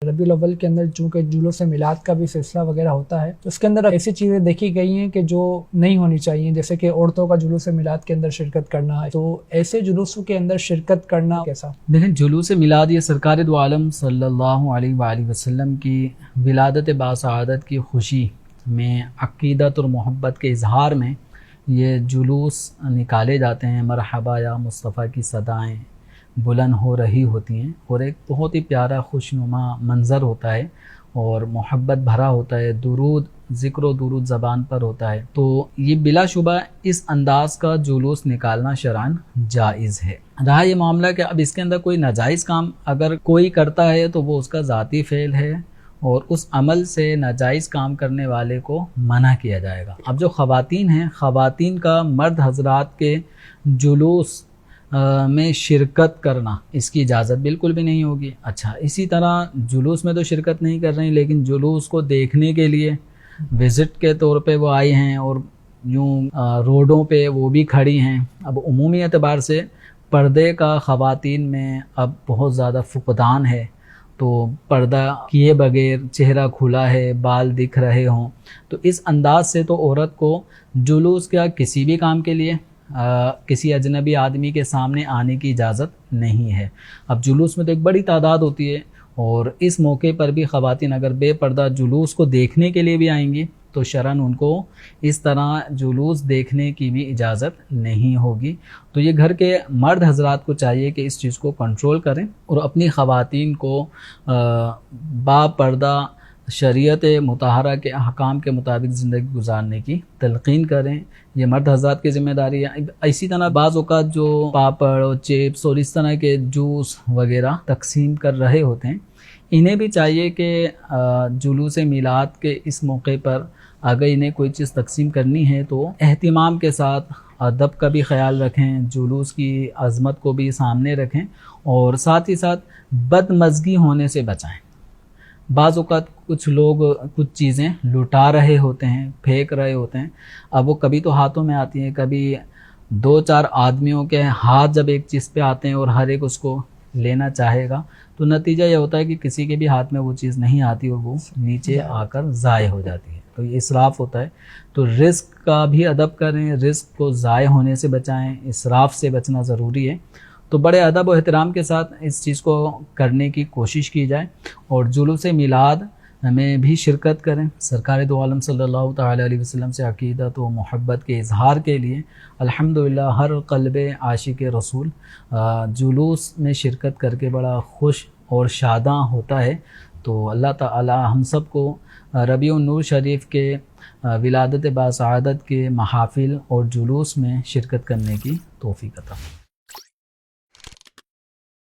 रबीउल अव्वल के अंदर चूँकि जुलूस मिलाद का भी सिलसिला वगैरह होता है, तो उसके अंदर ऐसी चीज़ें देखी गई हैं कि जो नहीं होनी चाहिए, जैसे कि औरतों का जुलूस मिलाद के अंदर शिरकत करना। तो ऐसे जुलूसों के अंदर शिरकत करना कैसा? देखें, जुलूस मिलाद ये सरकार दो आलम सल्लल्लाहु अलैहि वसल्लम की विलादत बासआदत की खुशी में, अक़ीदत और मोहब्बत के इजहार में ये जुलूस निकाले जाते हैं। मरहबा या मुस्तफ़ा की सदाएँ बुलंद हो रही होती हैं और एक बहुत ही प्यारा खुशनुमा मंज़र होता है और मोहब्बत भरा होता है, दुरूद ज़िक्र दुरूद ज़बान पर होता है। तो ये बिलाशुबा इस अंदाज़ का जुलूस निकालना शरअन जायज़ है। रहा ये मामला कि अब इसके अंदर कोई नाजायज़ काम अगर कोई करता है तो वो उसका ज़ाती फ़ेल है और उस अमल से नाजायज़ काम करने वाले को मना किया जाएगा। अब जो ख़वातीन हैं, ख़वातीन का मर्द हज़रात के जुलूस में शिरकत करना, इसकी इजाज़त बिल्कुल भी नहीं होगी। अच्छा, इसी तरह जुलूस में तो शिरकत नहीं कर रही, लेकिन जुलूस को देखने के लिए विज़िट के तौर पे वो आई हैं और यूँ रोडों पे वो भी खड़ी हैं। अब उमूमी एतबार से पर्दे का ख़वातीन में अब बहुत ज़्यादा फुक़दान है, तो पर्दा किए बगैर चेहरा खुला है, बाल दिख रहे हों, तो इस अंदाज से तो औरत को जुलूस क्या किसी भी काम के लिए किसी अजनबी आदमी के सामने आने की इजाज़त नहीं है। अब जुलूस में तो एक बड़ी तादाद होती है और इस मौके पर भी ख़वातीन अगर बेपर्दा जुलूस को देखने के लिए भी आएंगी तो शरअन उनको इस तरह जुलूस देखने की भी इजाज़त नहीं होगी। तो ये घर के मर्द हज़रात को चाहिए कि इस चीज़ को कंट्रोल करें और अपनी ख़वातीन को बापर्दा शरीयत मुताहरा के अहकाम के मुताबिक ज़िंदगी गुजारने की तलक़ीन करें। ये मर्द हज़रात की ज़िम्मेदारी है। इसी तरह बाज़ औक़ात जो पापड़ और चिप्स और इस तरह के जूस वग़ैरह तकसीम कर रहे होते हैं, इन्हें भी चाहिए कि जुलूस मिलाद के इस मौके पर अगर इन्हें कोई चीज़ तकसीम करनी है तो एहतिमाम के साथ अदब का भी ख्याल रखें, जुलूस की अज़मत को भी सामने रखें और साथ ही साथ बदमज़गी होने से बचाएं। बाज़ औक़ात कुछ लोग कुछ चीज़ें लुटा रहे होते हैं, फेंक रहे होते हैं। अब वो कभी तो हाथों में आती हैं, कभी 2-4 आदमियों के हाथ जब एक चीज़ पे आते हैं और हर एक उसको लेना चाहेगा तो नतीजा ये होता है कि किसी के भी हाथ में वो चीज़ नहीं आती और वो नीचे आकर ज़ाय हो जाती है। तो ये इसराफ़ होता है। तो रिस्क का भी अदब करें, रिस्क को ज़ाय होने से बचाएं, इसराफ़ से बचना ज़रूरी है। तो बड़े अदब और एहतराम के साथ इस चीज़ को करने की कोशिश की जाए और जुलूस मिलाद में भी शिरकत करें। सरकार दो आलम सल्लल्लाहु तआला अलैहि वसल्लम से अक़ीदत व मोहब्बत के इजहार के लिए अल्हम्दुलिल्लाह हर क़ल्बे आशिक़ रसूल जुलूस में शिरकत करके बड़ा खुश और शादां होता है। तो अल्लाह ताला हम सब को रबीउन नूर शरीफ के विलादत बासआदत के महाफ़िल और जुलूस में शिरकत करने की तौफ़ीक़ अता फ़रमाए।